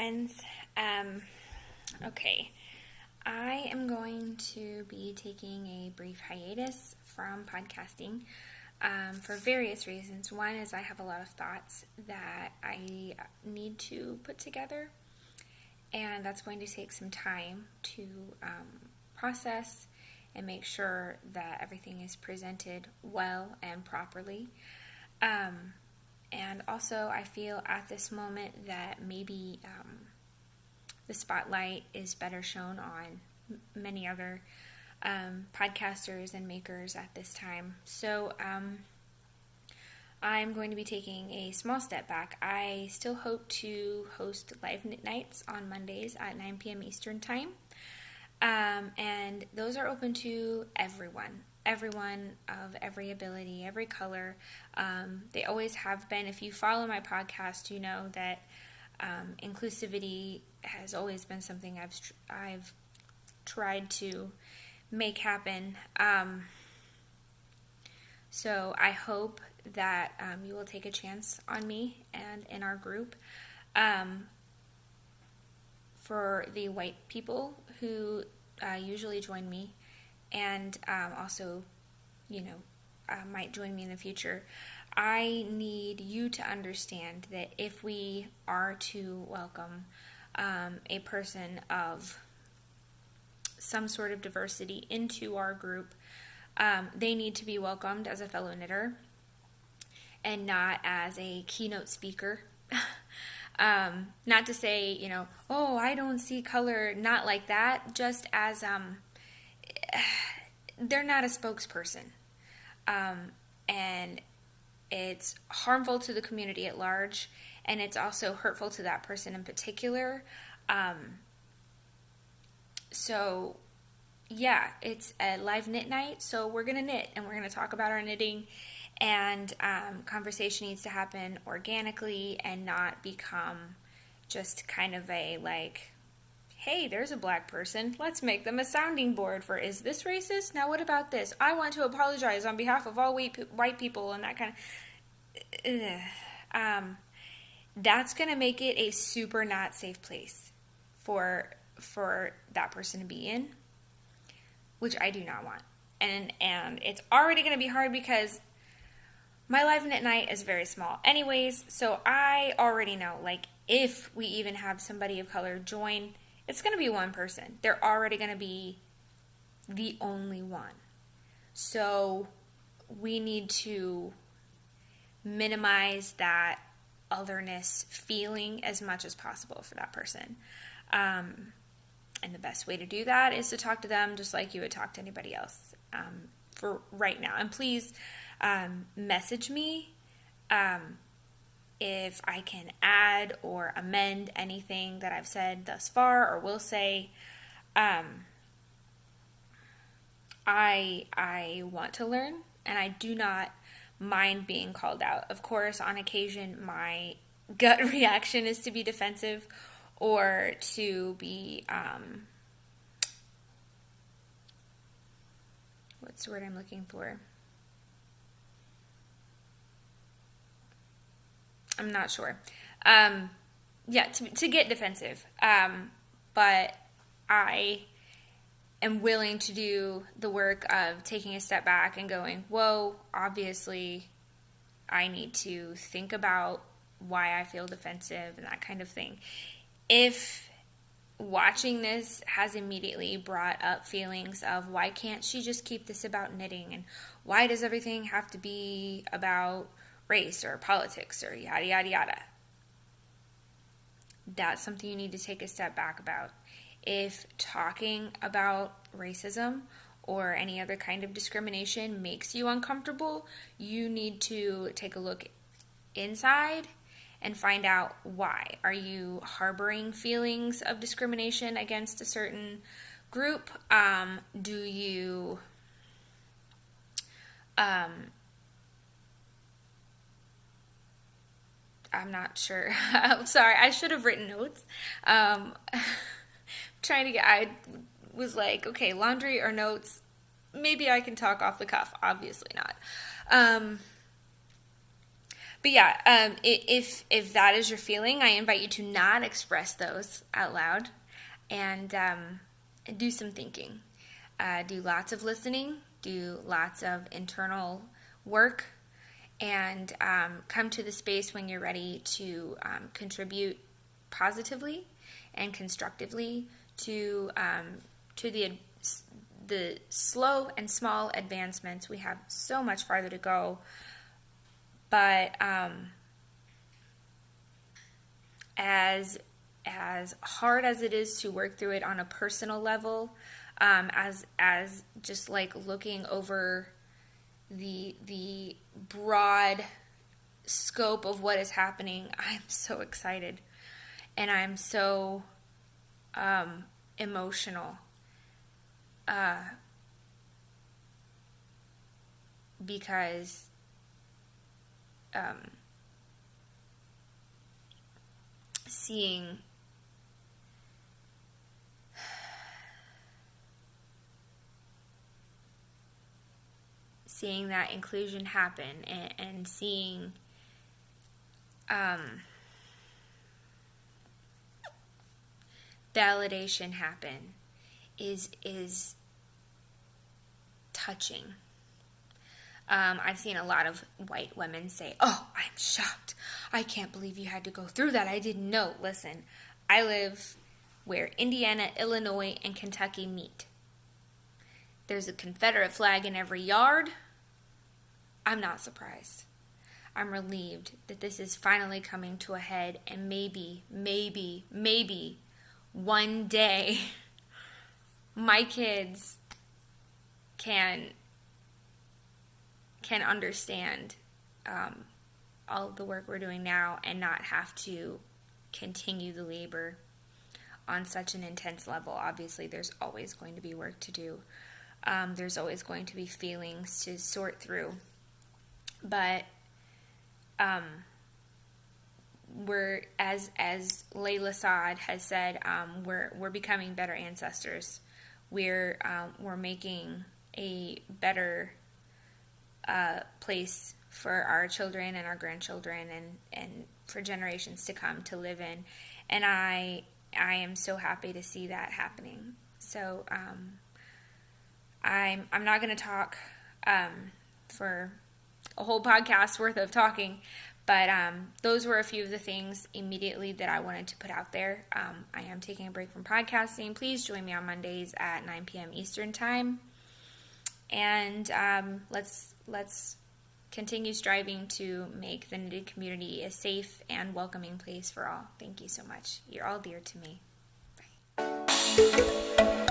friends. Okay, I am going to be taking a brief hiatus from podcasting for various reasons. One is I have a lot of thoughts that I need to put together, and that's going to take some time to process and make sure that everything is presented well and properly. And also, I feel at this moment that maybe the spotlight is better shown on many other podcasters and makers at this time. So I'm going to be taking a small step back. I still hope to host live knit nights on Mondays at 9 p.m. Eastern Time. And those are open to everyone of every ability, every color. They always have been. If you follow my podcast, you know that inclusivity has always been something I've tried to make happen. So I hope that you will take a chance on me and in our group. For the white people who usually join me, and also, might join me in the future, I need you to understand that if we are to welcome a person of some sort of diversity into our group, they need to be welcomed as a fellow knitter and not as a keynote speaker. Not to say, oh, I don't see color, not like that, just as they're not a spokesperson. And it's harmful to the community at large, and it's also hurtful to that person in particular. So, yeah, it's a live knit night, so we're going to knit, and we're going to talk about our knitting, and conversation needs to happen organically and not become just kind of a, hey, there's a black person, let's make them a sounding board for, is this racist? Now what about this? I want to apologize on behalf of all white people, and that kind of... that's going to make it a super not safe place for that person to be in, which I do not want. And it's already going to be hard because my live knit night is very small anyways, so I already know, if we even have somebody of color join, it's going to be one person. They're already going to be the only one. So we need to minimize that otherness feeling as much as possible for that person. And the best way to do that is to talk to them just like you would talk to anybody else for right now. And please message me if I can add or amend anything that I've said thus far or will say. I want to learn, and I do not mind being called out. Of course, on occasion, my gut reaction is to be defensive or to be, what's the word I'm looking for? I'm not sure. To get defensive. But I am willing to do the work of taking a step back and going, whoa, obviously I need to think about why I feel defensive and that kind of thing. If watching this has immediately brought up feelings of why can't she just keep this about knitting, and why does everything have to be about race or politics or yada yada yada, that's something you need to take a step back about. If talking about racism or any other kind of discrimination makes you uncomfortable, you need to take a look inside and find out why. Are you harboring feelings of discrimination against a certain group? Do you I'm not sure. I'm sorry, I should have written notes. I was like, okay, laundry or notes? Maybe I can talk off the cuff. Obviously not. But yeah, if that is your feeling, I invite you to not express those out loud, and do some thinking. Do lots of listening. Do lots of internal work, and come to the space when you're ready to contribute positively and constructively to the slow and small advancements. We have so much farther to go, but as hard as it is to work through it on a personal level, as just like looking over the broad scope of what is happening, I'm so excited, and I'm so emotional, because seeing that inclusion happen, and seeing validation happen is touching. I've seen a lot of white women say, "Oh, I'm shocked. I can't believe you had to go through that. I didn't know." Listen, I live where Indiana, Illinois, and Kentucky meet. There's a Confederate flag in every yard. I'm not surprised. I'm relieved that this is finally coming to a head, and maybe one day my kids can understand all of the work we're doing now, and not have to continue the labor on such an intense level. Obviously, there's always going to be work to do. There's always going to be feelings to sort through. But we're, as Layla Saad has said, we're becoming better ancestors. We're making a better place for our children and our grandchildren, and for generations to come to live in. And I am so happy to see that happening. So I'm not going to talk for a whole podcast worth of talking, but those were a few of the things immediately that I wanted to put out there. I am taking a break from podcasting. Please join me on Mondays at 9 p.m. Eastern Time, and let's continue striving to make the knitted community a safe and welcoming place for all. Thank you so much. You're all dear to me. Bye.